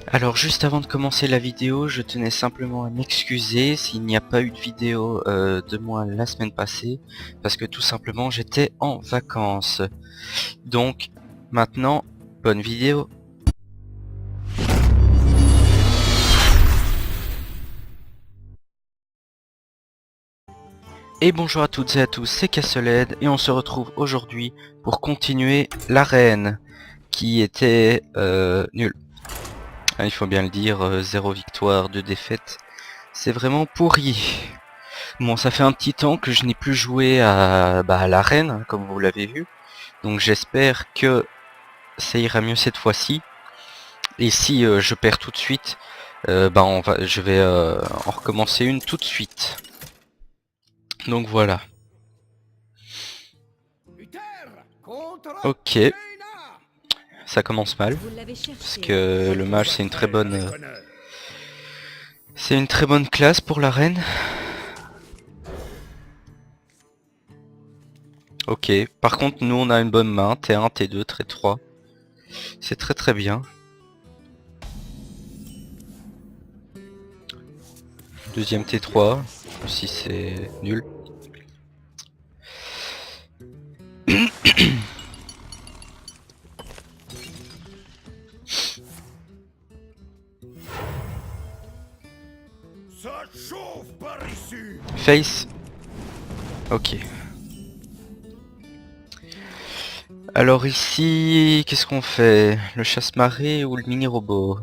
Alors juste avant de commencer la vidéo, je tenais simplement à m'excuser s'il n'y a pas eu de vidéo de moi la semaine passée, parce que tout simplement j'étais en vacances. Donc maintenant, bonne vidéo. Et bonjour à toutes et à tous, c'est Castled et on se retrouve aujourd'hui pour continuer l'arène qui était nulle. Il faut bien le dire, 0 victoire, 2 défaites. C'est vraiment pourri. Bon, ça fait un petit temps que je n'ai plus joué à l'arène, comme vous l'avez vu. Donc j'espère que ça ira mieux cette fois-ci. Et si je perds tout de suite, je vais en recommencer une tout de suite. Donc voilà. Ok, ça commence mal. Parce que le mage c'est une très bonne... c'est une très bonne classe pour l'arène. Ok, par contre nous on a une bonne main, T1, T2, T3. C'est très très bien. Deuxième T3, aussi c'est nul. Ça chauffe par ici. Face. Ok. Alors ici, qu'est-ce qu'on fait? Le chasse-marée ou le mini-robot?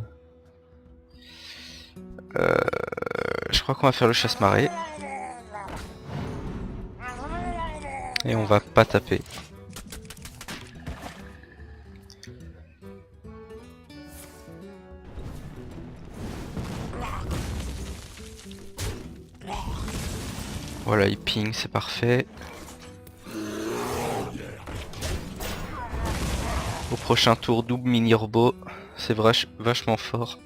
Je crois qu'on va faire le chasse-marée. Et on va pas taper. Voilà, il ping, c'est parfait. Au prochain tour, double mini-robot. C'est vachement fort.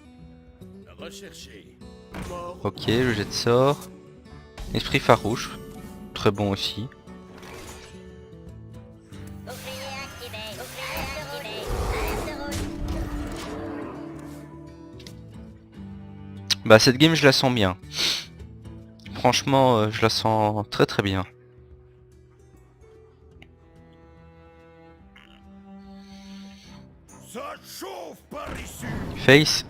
Ok, le jet de sort. Esprit farouche. Très bon aussi. Bah cette game je la sens bien. Franchement je la sens très très bien. Ça chauffe par ici. Face.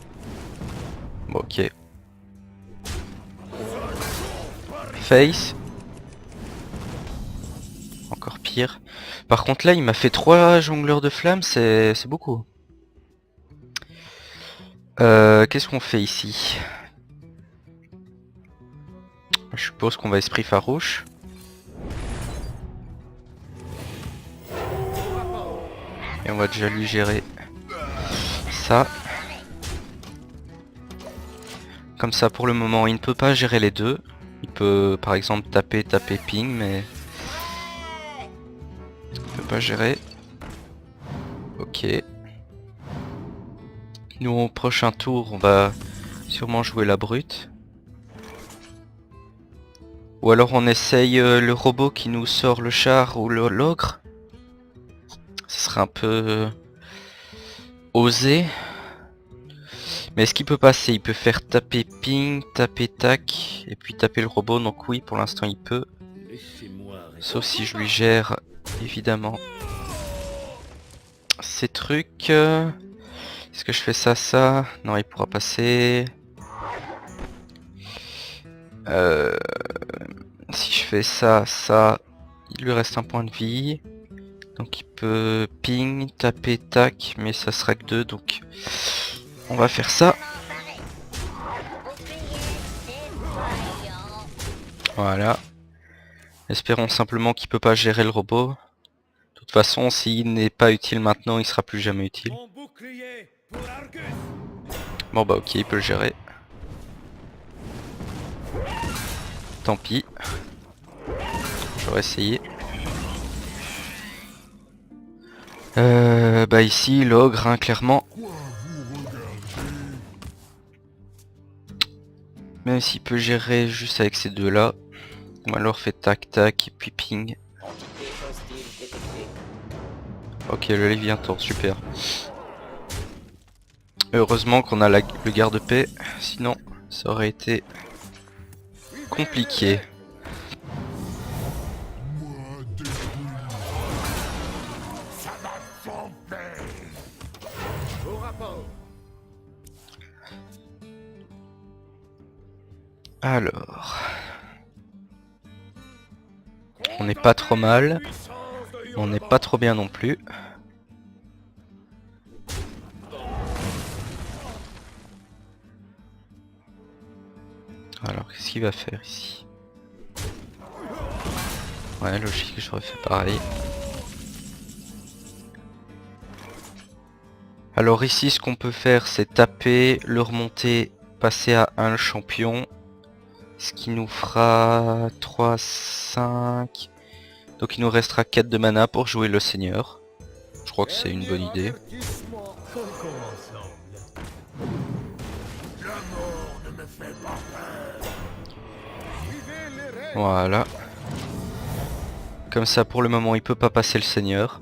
Bon, ok. Face. Encore pire. Par contre là il m'a fait 3 jongleurs de flammes, c'est beaucoup. Qu'est-ce qu'on fait ici? Je suppose qu'on va esprit farouche. Et on va déjà lui gérer ça. Comme ça pour le moment il ne peut pas gérer les deux. Il peut par exemple taper ping, mais il peut pas gérer. Ok. Nous au prochain tour on va sûrement jouer la brute. Ou alors on essaye le robot qui nous sort le char ou l'ogre. Ce serait un peu osé. Mais est-ce qu'il peut passer? Il peut faire taper ping, taper tac, et puis taper le robot. Donc oui, pour l'instant il peut. Sauf si je lui gère, évidemment, ces trucs. Est-ce que je fais ça? Non, il pourra passer. Si je fais ça, il lui reste un point de vie. Donc il peut ping, taper, tac, mais ça sera que 2, donc on va faire ça. Voilà. Espérons simplement qu'il peut pas gérer le robot. De toute façon, s'il n'est pas utile maintenant, il sera plus jamais utile. Bon bah ok, il peut le gérer. Tant pis. J'aurais essayé. Bah ici, l'ogre, hein, clairement. Même s'il peut gérer juste avec ces deux-là. Ou alors fait tac tac et puis ping. Ok, le Léviathan, super. Heureusement qu'on a le garde-paix, sinon ça aurait été compliqué. Ça va flamber. Au rapport. Alors, on n'est pas trop mal, on n'est pas trop bien non plus. Alors, qu'est-ce qu'il va faire ici? Ouais, logique, j'aurais fait pareil. Alors ici, ce qu'on peut faire, c'est taper, le remonter, passer à 1 le champion. Ce qui nous fera 3, 5... Donc il nous restera 4 de mana pour jouer le seigneur. Je crois que c'est une bonne idée. Voilà. Comme ça, pour le moment, il peut pas passer le seigneur.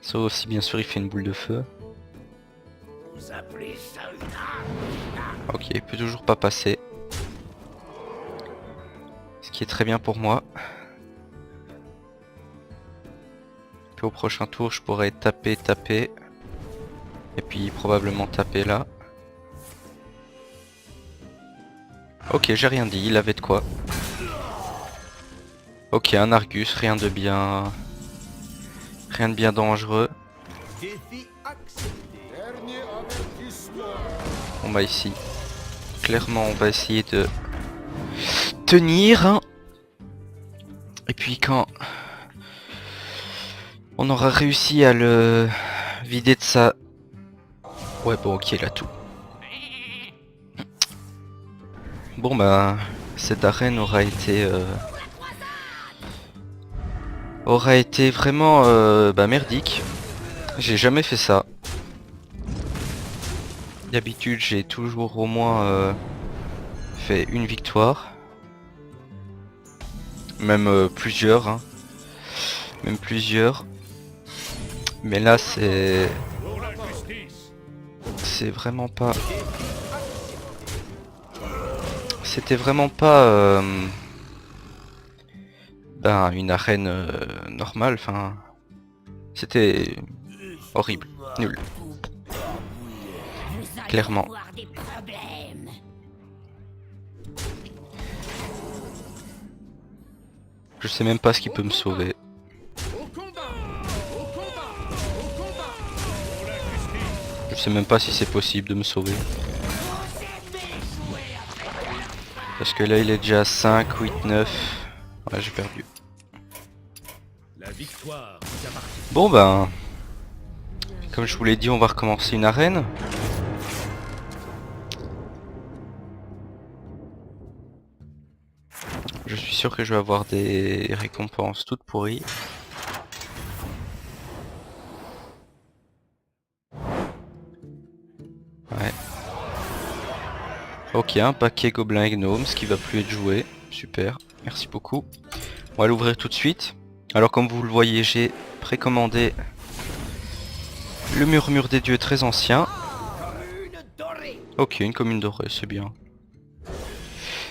Sauf si, bien sûr, il fait une boule de feu. Ok, il peut toujours pas passer. Ce qui est très bien pour moi. Puis au prochain tour, je pourrais taper. Et puis probablement taper là. Ok, j'ai rien dit, il avait de quoi. Ok, un Argus, rien de bien dangereux. On va ici. Clairement, on va essayer de tenir. Hein. Et puis quand on aura réussi à le vider de sa... Ouais, bon, ok, il a tout. Bon, bah, cette arène aura été vraiment merdique. J'ai jamais fait ça. D'habitude, j'ai toujours au moins fait une victoire. Même plusieurs. Hein. Même plusieurs. Mais là, c'est vraiment pas... C'était vraiment pas une arène normale, enfin... C'était horrible, nul. Clairement. Je sais même pas ce qui peut me sauver. Je sais même pas si c'est possible de me sauver. Parce que là il est déjà à 5, 8, 9. Ouais, j'ai perdu. Bon ben... Comme je vous l'ai dit, on va recommencer une arène. Je suis sûr que je vais avoir des récompenses toutes pourries. Ouais. Ok, un paquet gobelin et gnome, ce qui va plus être joué. Super, merci beaucoup. On va l'ouvrir tout de suite. Alors comme vous le voyez, j'ai précommandé le murmure des dieux très ancien. Ok, une commune dorée, c'est bien.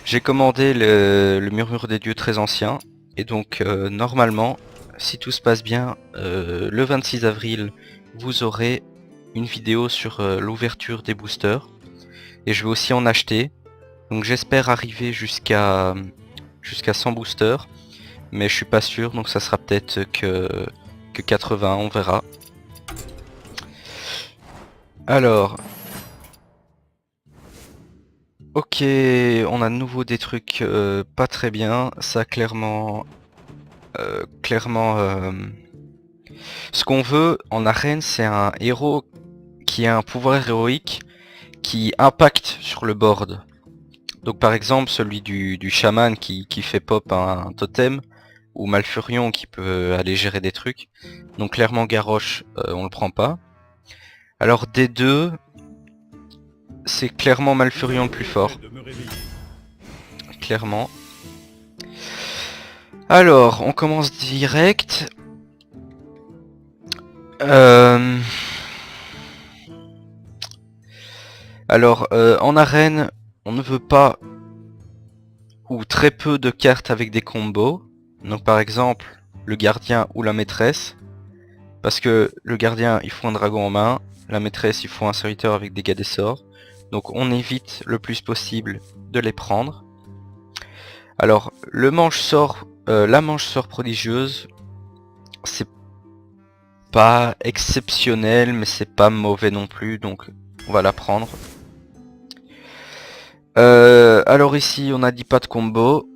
J'ai commandé le murmure des dieux très ancien. Et donc normalement, si tout se passe bien, le 26 avril, vous aurez une vidéo sur l'ouverture des boosters. Et je vais aussi en acheter. Donc j'espère arriver jusqu'à 100 boosters. Mais je suis pas sûr, donc ça sera peut-être que 80, on verra. Alors... Ok, on a de nouveau des trucs pas très bien. Ça clairement... ce qu'on veut en arène, c'est un héros qui a un pouvoir héroïque qui impacte sur le board. Donc par exemple celui du chaman qui fait pop un totem, ou Malfurion qui peut aller gérer des trucs. Donc clairement Garrosh, on le prend pas. Alors D2, c'est clairement Malfurion le plus fort. Clairement. Alors, on commence direct. Alors, en arène, on ne veut pas ou très peu de cartes avec des combos. Donc par exemple, le gardien ou la maîtresse. Parce que le gardien, il faut un dragon en main. La maîtresse, il faut un serviteur avec dégâts des sorts. Donc on évite le plus possible de les prendre. Alors, le manche sort, la manche sort prodigieuse, c'est pas exceptionnel, mais c'est pas mauvais non plus, donc on va la prendre. Alors ici, on a dit pas de combo.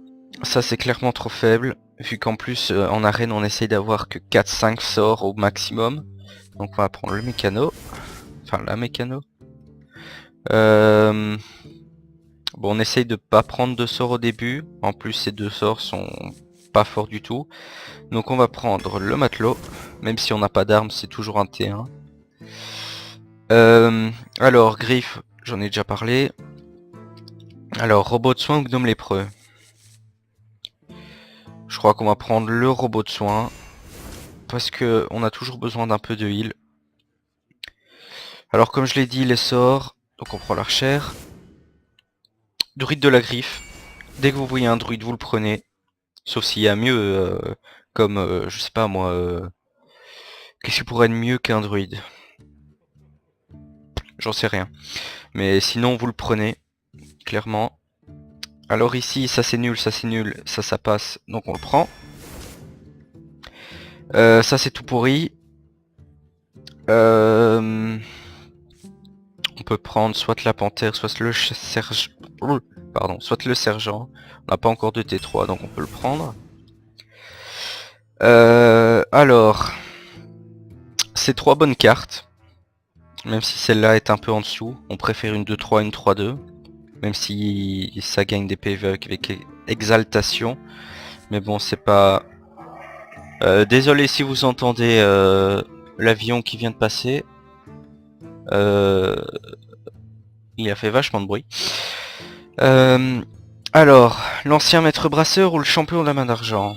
Ça, c'est clairement trop faible, vu qu'en plus, en arène, on essaye d'avoir que 4-5 sorts au maximum. Donc on va prendre le mécano. Enfin, la mécano. Bon, on essaye de pas prendre de sorts au début. En plus, ces deux sorts sont pas forts du tout. Donc on va prendre le matelot. Même si on n'a pas d'armes, c'est toujours un T1. Alors, griffe, j'en ai déjà parlé. Alors, robot de soin ou gnome lépreux? Je crois qu'on va prendre le robot de soin. Parce que on a toujours besoin d'un peu de heal. Alors comme je l'ai dit, les sorts. Donc on prend l'archère. Druide de la griffe. Dès que vous voyez un druide, vous le prenez. Sauf s'il y a mieux, comme, je sais pas moi, qu'est-ce qui pourrait être mieux qu'un druide? J'en sais rien. Mais sinon, vous le prenez, clairement. Alors ici, ça c'est nul, ça passe, donc on le prend. Ça c'est tout pourri. On peut prendre soit la panthère, soit le sergent. Pardon, soit le sergent. On n'a pas encore de T3, donc on peut le prendre. Alors, c'est 3 bonnes cartes. Même si celle-là est un peu en dessous. On préfère une 2-3, une 3-2. Même si ça gagne des PV avec exaltation. Mais bon, c'est pas... désolé si vous entendez l'avion qui vient de passer. Il a fait vachement de bruit. Alors, l'ancien maître brasseur ou le champion de la main d'argent?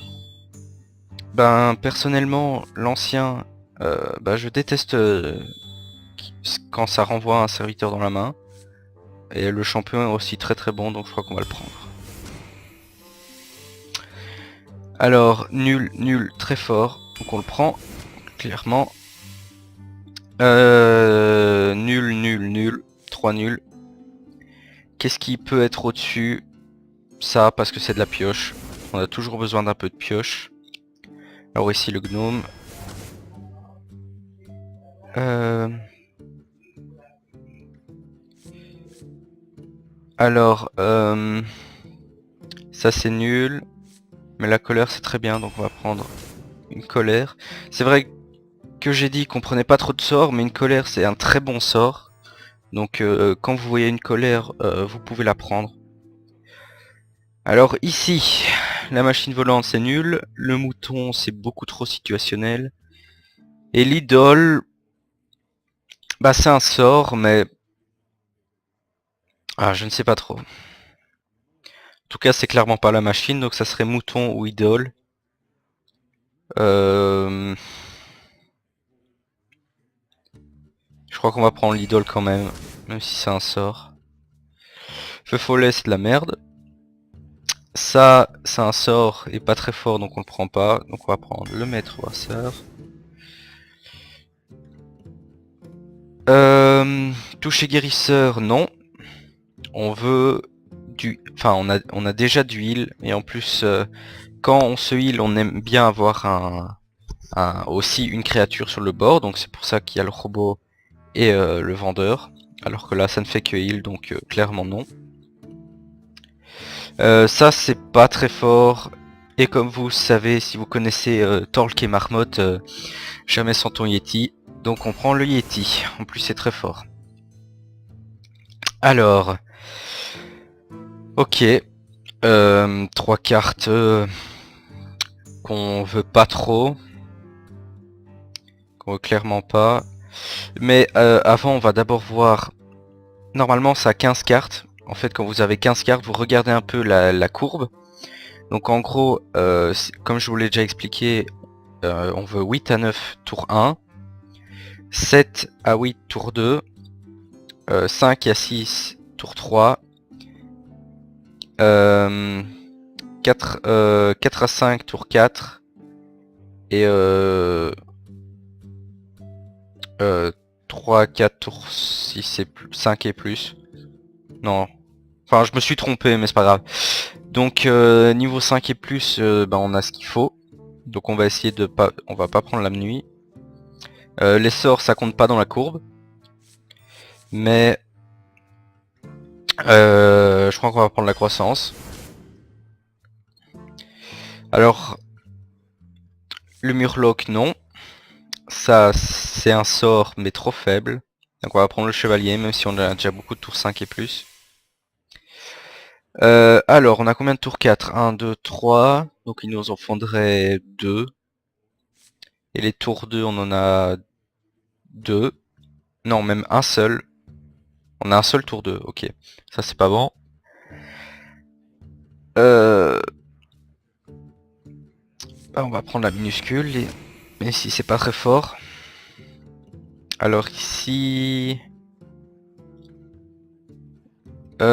Ben, personnellement, l'ancien, je déteste quand ça renvoie un serviteur dans la main. Et le champion est aussi très très bon, donc je crois qu'on va le prendre. Alors, nul, nul, très fort, donc on le prend, clairement. Nul, nul, nul, 3 nuls. Qu'est-ce qui peut être au-dessus? Ça, parce que c'est de la pioche. On a toujours besoin d'un peu de pioche. Alors ici le gnome. Alors, ça c'est nul. Mais la colère c'est très bien, donc on va prendre une colère. C'est vrai que j'ai dit qu'on prenait pas trop de sorts, mais une colère c'est un très bon sort. Donc quand vous voyez une colère, vous pouvez la prendre. Alors ici, la machine volante c'est nul. Le mouton c'est beaucoup trop situationnel. Et l'idole, bah c'est un sort, mais... Ah, je ne sais pas trop. En tout cas, c'est clairement pas la machine, donc ça serait mouton ou idole. Je crois qu'on va prendre l'idole quand même si c'est un sort. Feu follet, c'est de la merde. Ça, c'est un sort et pas très fort, donc on le prend pas. Donc on va prendre le maître brasseur. Toucher guérisseur, non. On veut du... Enfin, on a déjà du heal. Et en plus, quand on se heal, on aime bien avoir aussi une créature sur le bord. Donc c'est pour ça qu'il y a le robot et le vendeur. Alors que là, ça ne fait que heal, donc clairement non. Ça, c'est pas très fort. Et comme vous savez, si vous connaissez Torque et Marmotte, jamais sans ton Yeti. Donc on prend le Yeti. En plus, c'est très fort. Alors... Ok. 3 cartes qu'on veut pas trop. Qu'on veut clairement pas. Mais avant, on va d'abord voir... Normalement, ça a 15 cartes. En fait, quand vous avez 15 cartes, vous regardez un peu la courbe. Donc en gros, comme je vous l'ai déjà expliqué, on veut 8 à 9 tour 1, 7 à 8 tour 2, 5 et à 6, tour 3. 4 à 5, tour 4. Et 3 à 4, tour 6 et plus, 5 et plus. Non. Enfin, je me suis trompé, mais c'est pas grave. Donc, niveau 5 et plus, bah, on a ce qu'il faut. Donc, on va essayer de pas... On va pas prendre la nuit. Les sorts, ça compte pas dans la courbe. Mais... je crois qu'on va prendre la croissance. Alors... Le murloc, non. Ça, c'est un sort, mais trop faible. Donc on va prendre le chevalier, même si on a déjà beaucoup de tours 5 et plus. Alors, on a combien de tours 4? 1, 2, 3. Donc il nous en faudrait 2. Et les tours 2, on en a 2. Non, même un seul. On a un seul tour 2, ok. Ça, c'est pas bon. Bah, on va prendre la minuscule, mais si c'est pas très fort. Alors ici... Ça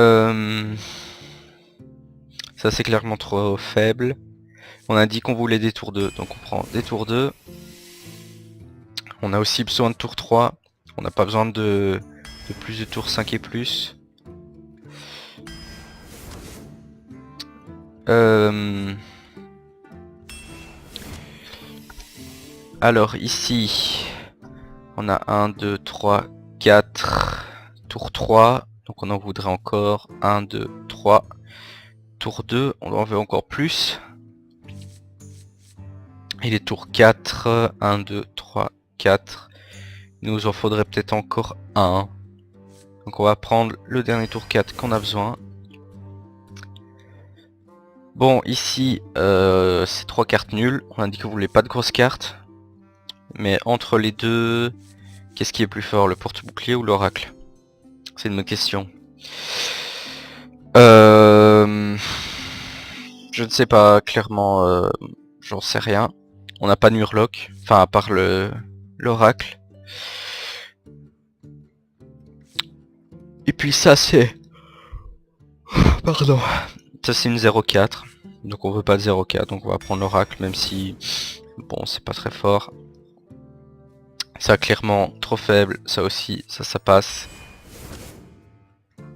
c'est clairement trop faible. On a dit qu'on voulait des tours 2, donc on prend des tours 2. On a aussi besoin de tour 3. On n'a pas besoin de plus de tours 5 et plus. Alors ici, on a 1, 2, 3, 4, tour 3. Donc on en voudrait encore 1, 2, 3. Tour 2, on en veut encore plus. Et les tours 4, 1, 2, 3, 4. Il nous en faudrait peut-être encore un. Donc on va prendre le dernier tour 4 qu'on a besoin. Bon, ici, c'est 3 cartes nulles. On a dit qu'on voulait pas de grosses cartes. Mais entre les deux, qu'est-ce qui est plus fort, le porte-bouclier ou l'oracle? C'est une bonne question. Je ne sais pas, clairement, j'en sais rien. On n'a pas de murloc, enfin à part l'oracle. Et puis ça c'est... Pardon. Ça c'est une 0,4. Donc on veut pas de 0,4, donc on va prendre l'oracle, même si... Bon, c'est pas très fort. Ça clairement trop faible, ça aussi, ça passe.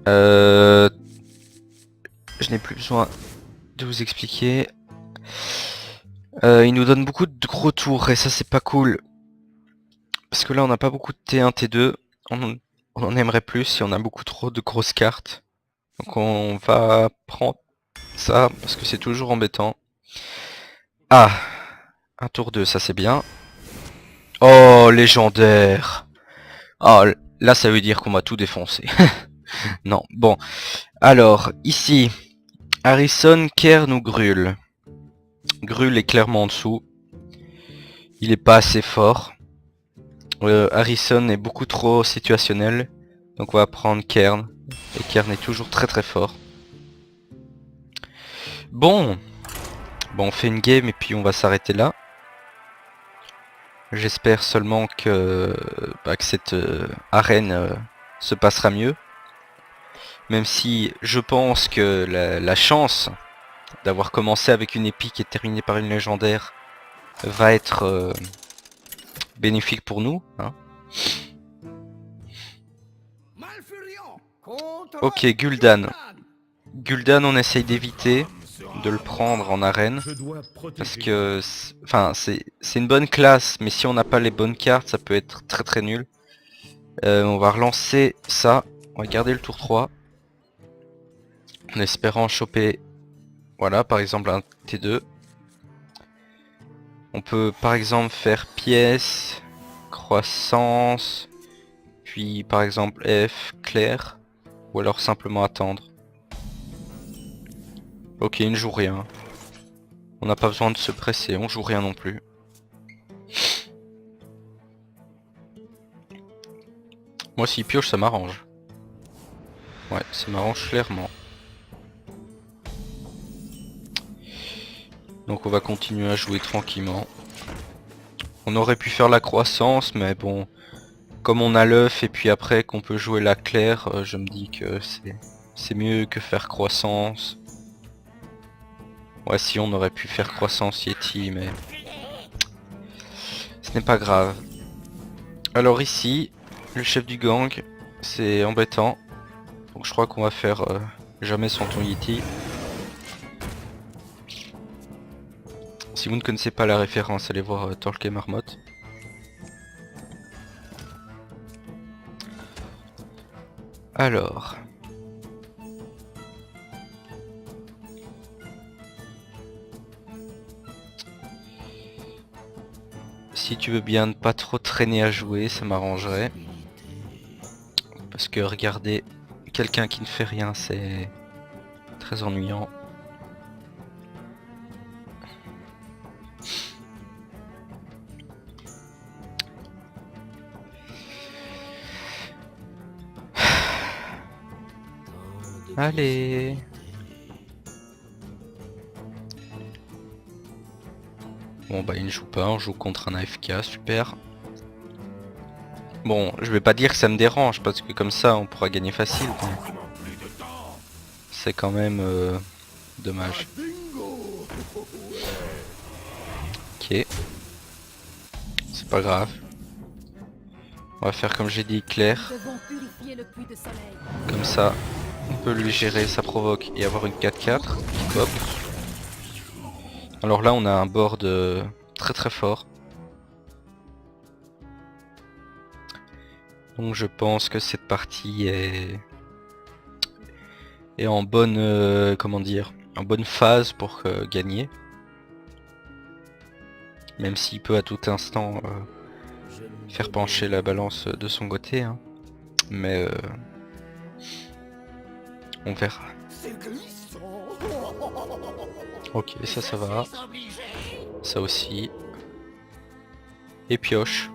Je n'ai plus besoin de vous expliquer. Il nous donne beaucoup de gros tours et ça c'est pas cool. Parce que là on n'a pas beaucoup de T1, T2. On en aimerait plus si on a beaucoup trop de grosses cartes. Donc on va prendre ça parce que c'est toujours embêtant. Ah, un tour 2, ça c'est bien. Oh, légendaire. Oh, là ça veut dire qu'on va tout défoncer. Non, bon. Alors, ici, Harrison, Cairn ou Grul? Grul est clairement en dessous. Il est pas assez fort. Harrison est beaucoup trop situationnel. Donc on va prendre Cairn. Et Cairn est toujours très très fort. Bon. Bon, on fait une game et puis on va s'arrêter là. J'espère seulement que cette arène se passera mieux. Même si je pense que la chance d'avoir commencé avec une épique et terminé par une légendaire va être bénéfique pour nous. Hein. Ok, Gul'dan. Gul'dan, on essaye d'éviter de le prendre en arène. Parce que, enfin, c'est une bonne classe, mais si on n'a pas les bonnes cartes, ça peut être très très nul. On va relancer ça. On va garder le tour 3. En espérant choper, voilà, par exemple un T2. On peut par exemple faire pièce, croissance, puis par exemple F, clair, ou alors simplement attendre. Ok, il ne joue rien. On n'a pas besoin de se presser, on joue rien non plus. Moi s'il pioche ça m'arrange. Ouais, ça m'arrange clairement. Donc on va continuer à jouer tranquillement. On aurait pu faire la croissance, mais bon, comme on a l'œuf et puis après qu'on peut jouer la claire, je me dis que c'est mieux que faire croissance. Ouais, si on aurait pu faire croissance Yeti, mais ce n'est pas grave. Alors ici, le chef du gang, c'est embêtant. Donc je crois qu'on va faire jamais son ton Yeti. Si vous ne connaissez pas la référence, allez voir Torque et Marmotte. Alors... Si tu veux bien ne pas trop traîner à jouer, ça m'arrangerait. Parce que regarder quelqu'un qui ne fait rien, c'est très ennuyant. Allez. Bon bah il ne joue pas, on joue contre un AFK, super. Bon, je vais pas dire que ça me dérange, parce que comme ça on pourra gagner facile. C'est quand même dommage. Ok. C'est pas grave. On va faire comme j'ai dit, clair. Comme ça, on peut lui gérer sa provoque et avoir une 4-4 qui pop. Alors là on a un board très très fort. Donc je pense que cette partie est en bonne comment dire, en bonne phase pour gagner. Même s'il peut à tout instant faire pencher la balance de son côté, hein. Mais on verra. Ok, ça va. Ça aussi. Et pioche.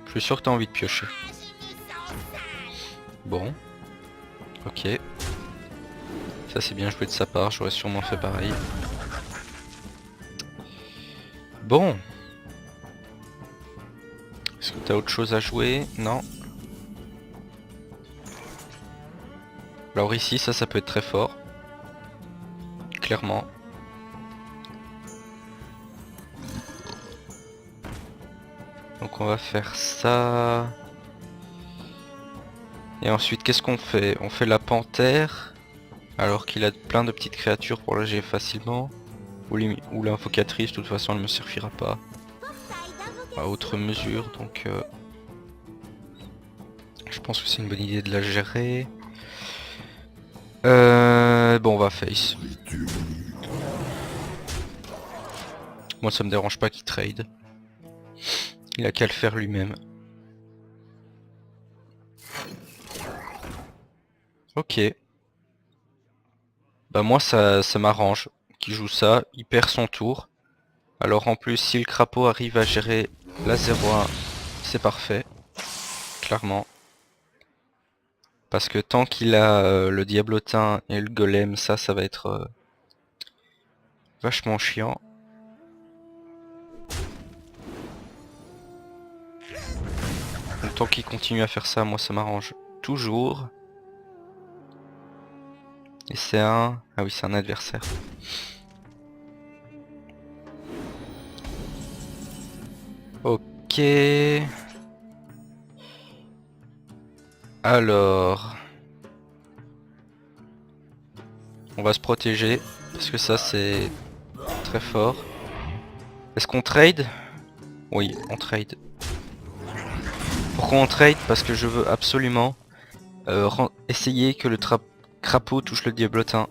Je suis sûr que t'as envie de piocher. Bon. Ok. Ça c'est bien joué de sa part, j'aurais sûrement fait pareil. Bon. Est-ce que t'as autre chose à jouer? Non. Alors ici, ça peut être très fort. Clairement. Donc on va faire ça. Et ensuite, qu'est-ce qu'on fait? On fait la panthère. Alors qu'il a plein de petites créatures pour le gérer facilement. Ou l'invocatrice, de toute façon, elle ne me suffira pas. À autre mesure, donc... je pense que c'est une bonne idée de la gérer. Bon, on va face. Moi, ça me dérange pas qu'il trade. Il a qu'à le faire lui-même. Ok. Bah moi, ça m'arrange qu'il joue ça. Il perd son tour. Alors en plus, si le crapaud arrive à gérer la 0-1, c'est parfait. Clairement. Parce que tant qu'il a le diablotin et le golem, ça va être vachement chiant. Donc, tant qu'il continue à faire ça, moi ça m'arrange toujours. Et c'est un... Ah oui, c'est un adversaire. Ok. Alors... on va se protéger. Parce que ça c'est très fort. Est-ce qu'on trade? Oui, on trade. Pourquoi on trade? Parce que je veux absolument essayer que le crapaud touche le diablotin.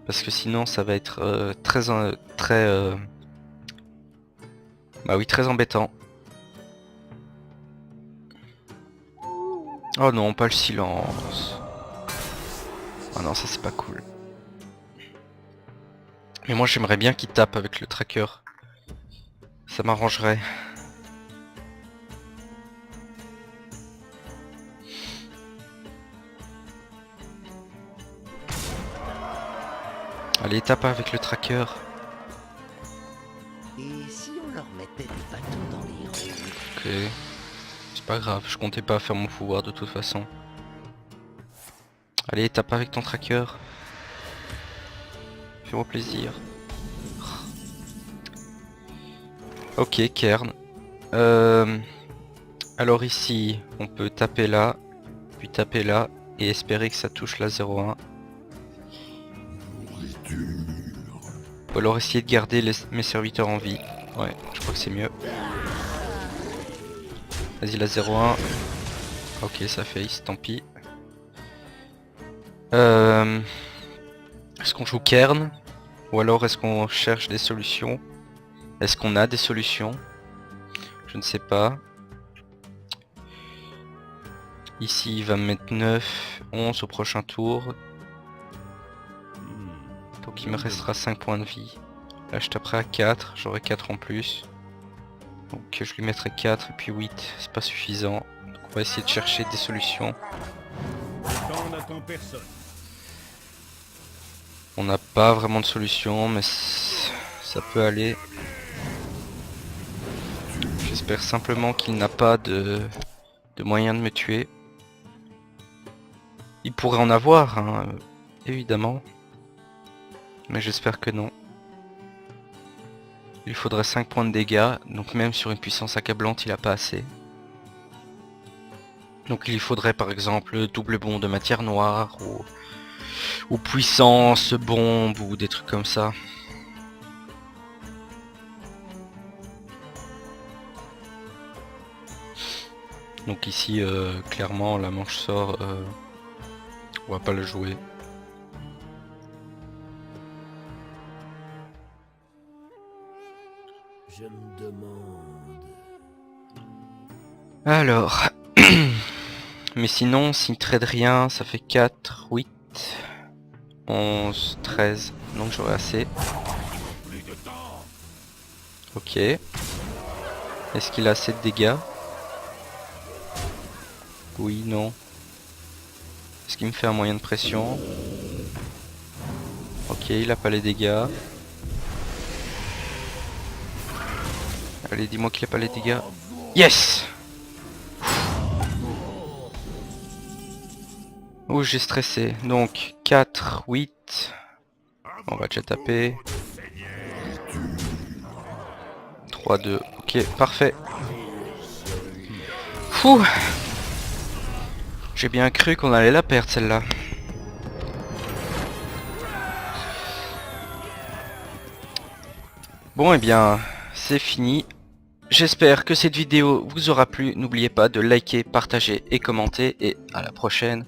Parce que sinon ça va être bah oui, très embêtant. Oh non, pas le silence. Oh non, ça c'est pas cool. Mais moi j'aimerais bien qu'il tape avec le tracker. Ça m'arrangerait. Allez, tape avec le tracker. Et si on leur mettait des bâtons dans les roues? Ok. C'est pas grave, je comptais pas faire mon pouvoir de toute façon. Allez, tape avec ton tracker. Fais-moi plaisir. Ok, Kern. Alors ici, on peut taper là, puis taper là, et espérer que ça touche la 0,1. Ou alors essayer de garder mes serviteurs en vie. Ouais, je crois que c'est mieux. Vas-y, la 0,1. Ok, ça face, tant pis. Est-ce qu'on joue Kern? Ou alors est-ce qu'on cherche des solutions? Est-ce qu'on a des solutions? Je ne sais pas. Ici il va me mettre 9, 11 au prochain tour. Donc il me restera 5 points de vie. Là je taperai à 4, j'aurai 4 en plus. Donc je lui mettrai 4 et puis 8, c'est pas suffisant. Donc on va essayer de chercher des solutions. On n'a pas vraiment de solution, mais ça peut aller. J'espère simplement qu'il n'a pas de moyen de me tuer. Il pourrait en avoir, hein, évidemment. Mais j'espère que non. Il faudrait 5 points de dégâts, donc même sur une puissance accablante, il n'a pas assez. Donc il faudrait par exemple double bond de matière noire, ou puissance bombe, ou des trucs comme ça. Donc ici, clairement, la manche sort, on va pas le jouer. Je me demande... Alors, mais sinon, s'il trade rien, ça fait 4, 8, 11, 13, donc j'aurai assez. Ok. Est-ce qu'il a assez de dégâts? Oui, non. Est-ce qu'il me fait un moyen de pression? Ok, il a pas les dégâts. Allez, dis-moi qu'il a pas les dégâts. Yes! Ouh, j'ai stressé. Donc, 4, 8. On va déjà taper. 3, 2. Ok, parfait. Fouh! J'ai bien cru qu'on allait la perdre, celle-là. Bon, eh bien, c'est fini. J'espère que cette vidéo vous aura plu. N'oubliez pas de liker, partager et commenter. Et à la prochaine.